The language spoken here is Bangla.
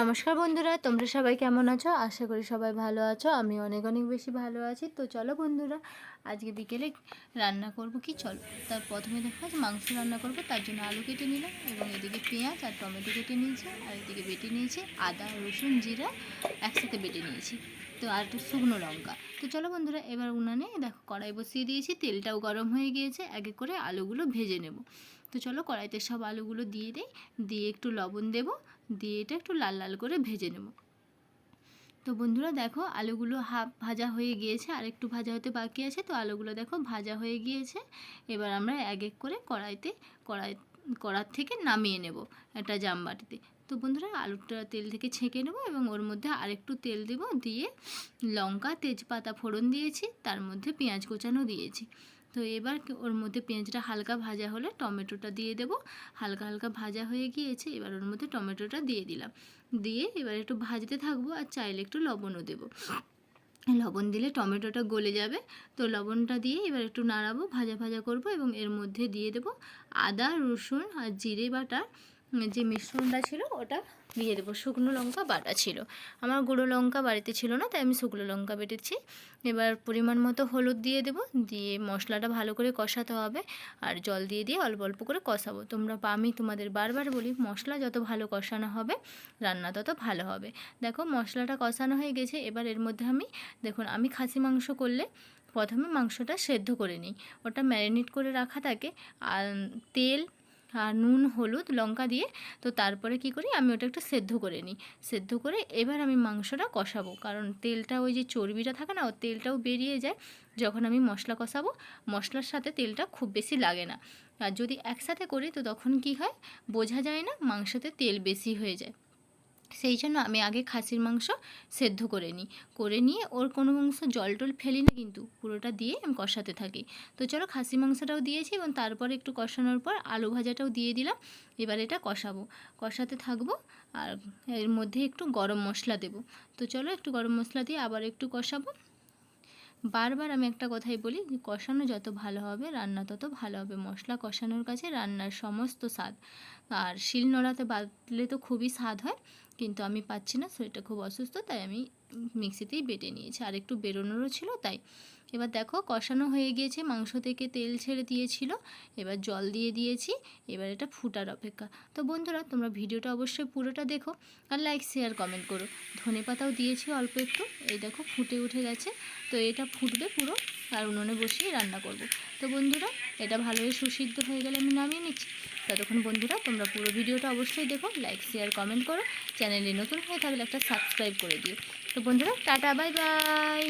নমস্কার বন্ধুরা, তোমরা সবাই কেমন আছো? আশা করি সবাই ভালো আছো। আমি অনেক অনেক বেশি ভালো আছি। তো চলো বন্ধুরা, আজকে বিকেলে রান্না করব কি, চলো। তার প্রথমে দেখো যে মাংস রান্না করব, তার জন্য আলু কেটে নিলাম এবং এদিকে পেঁয়াজ আর টমেটো কেটে নিয়েছি, আর এদিকে বেটে নিয়েছি আদা রসুন জিরা একসাথে বেটে নিয়েছি, তো আর একটু শুকনো লঙ্কা। তো চলো বন্ধুরা, এবার উনানে দেখো কড়াই বসিয়ে দিয়েছি, তেলটাও গরম হয়ে গিয়েছে, এক এক করে আলুগুলো ভেজে নেব। তো চলো কড়াইতে সব আলুগুলো দিয়ে দিই, দিয়ে একটু লবণ দেব, দিয়ে এটা একটু লাল লাল করে ভেজে নেব। তো বন্ধুরা দেখো আলুগুলো হাফ ভাজা হয়ে গিয়েছে, আর একটু ভাজা হতে বাকি আছে। তো আলুগুলো দেখো ভাজা হয়ে গিয়েছে। এবার আমরা এক এক করে কড়ার থেকে নামিয়ে নেব একটা জামবাটিতে। তো বন্ধুরা আলুটা তেল থেকে ছেঁকে নেব এবং ওর মধ্যে আরেকটু তেল দেব, দিয়ে লঙ্কা তেজপাতা ফোড়ন দিয়েছি, তার মধ্যে পেঁয়াজ কোচানো দিয়েছি। তো এবার ওর মধ্যে পেঁয়াজটা হালকা ভাজা হলে টমেটোটা দিয়ে দেব। হালকা হালকা ভাজা হয়ে গিয়েছে, এবার ওর মধ্যে টমেটোটা দিয়ে দিলাম, দিয়ে এবার একটু ভাজতে থাকবো, আর চাইলে একটু লবণও দেবো। লবণ দিলে টমেটোটা গলে যাবে। তো লবণটা দিয়ে এবার একটু নাড়াবো, ভাজা ভাজা করব এবং এর মধ্যে দিয়ে দেবো আদা রসুন আর জিরে বাটা, যে মিশ্রণটা ছিল ওটা দিয়ে দেবো। শুকনো লঙ্কা বাটা ছিল, আমার গুঁড়ো লঙ্কা বাড়িতে ছিল না, তাই আমি শুকনো লঙ্কা বেটেছি। এবার পরিমাণ মতো হলুদ দিয়ে দেবো, দিয়ে মশলাটা ভালো করে কষাতে হবে, আর জল দিয়ে দিয়ে অল্প অল্প করে কষাবো। আমি তোমাদের বারবার বলি, মশলা যত ভালো কষানো হবে রান্না তত ভালো হবে। দেখো মশলাটা কষানো হয়ে গেছে। এবার এর মধ্যে দেখুন আমি খাসি মাংস করলে প্রথমে মাংসটা সেদ্ধ করে নিই, ওটা ম্যারিনেট করে রাখা থাকে, আর তেল আর নুন হলুদ লঙ্কা দিয়ে। তো তারপরে কি করি, আমি ওটা একটু সেদ্ধ করে নিই। সেদ্ধ করে এবার আমি মাংসটা কষাবো, কারণ তেলটা ওই যে চর্বিটা থাকে না, ও তেলটাও বেরিয়ে যায় যখন আমি মশলা কষাবো। মশলার সাথে তেলটা খুব বেশি লাগে না, আর যদি একসাথে করি তো তখন কি হয়, বোঝা যায় না, মাংসতে তেল বেশি হয়ে যায়। সেই জন্য আমি আগে খাসির মাংস সেদ্ধ করে নিই, করে নিয়ে ওর কোনো অংশ জল টল ফেলি না, কিন্তু পুরোটা দিয়ে আমি কষাতে থাকি। তো চলো খাসি মাংসটাও দিয়েছি এবং তারপরে একটু কষানোর পর আলু ভাজাটাও দিয়ে দিলাম। এবার এটা কষাতে থাকবো, আর এর মধ্যে একটু গরম মশলা দেবো। তো চলো একটু গরম মশলা দিয়ে আবার একটু কষাবো। বারবার আমি একটা কথাই বলি, যে কষানো যত ভালো হবে রান্না তত ভালো হবে। মশলা কষানোর কাছে রান্নার সমস্ত স্বাদ। আর শিল নোড়াতে বাটলে তো খুবই স্বাদ হয়, কিন্তু আমি পাচ্ছি না, শরীরটা খুব অসুস্থ, তাই আমি মিক্সিতেই বেটে নিয়েছি, আর একটু বেরোনোরও ছিল তাই। এবার দেখো কষানো হয়ে গিয়েছে, মাংস থেকে তেল ছেড়ে দিয়েছিল, এবার জল দিয়ে দিয়েছি। এবার এটা ফুটার অপেক্ষা। তো বন্ধুরা তোমরা ভিডিওটা অবশ্যই পুরোটা দেখো, আর লাইক শেয়ার কমেন্ট করো। ধনেপাতাও দিয়েছি অল্প একটু, এই দেখো ফুটে উঠে গেছে। তো এটা ফুটবে পুরো, আর উনুনে বসিয়ে রান্না করব। তো বন্ধুরা এটা ভালোই সুসিদ্ধ হয়ে গেলে আমি নামিয়ে নিচ্ছি। ততক্ষণ বন্ধুরা তোমরা পুরো ভিডিওটা অবশ্যই দেখো, লাইক শেয়ার কমেন্ট করো, চ্যানেলে নতুন হয়ে থাকলে একটা সাবস্ক্রাইব করে দিও। তো বন্ধুরা টাটা বাই বাই।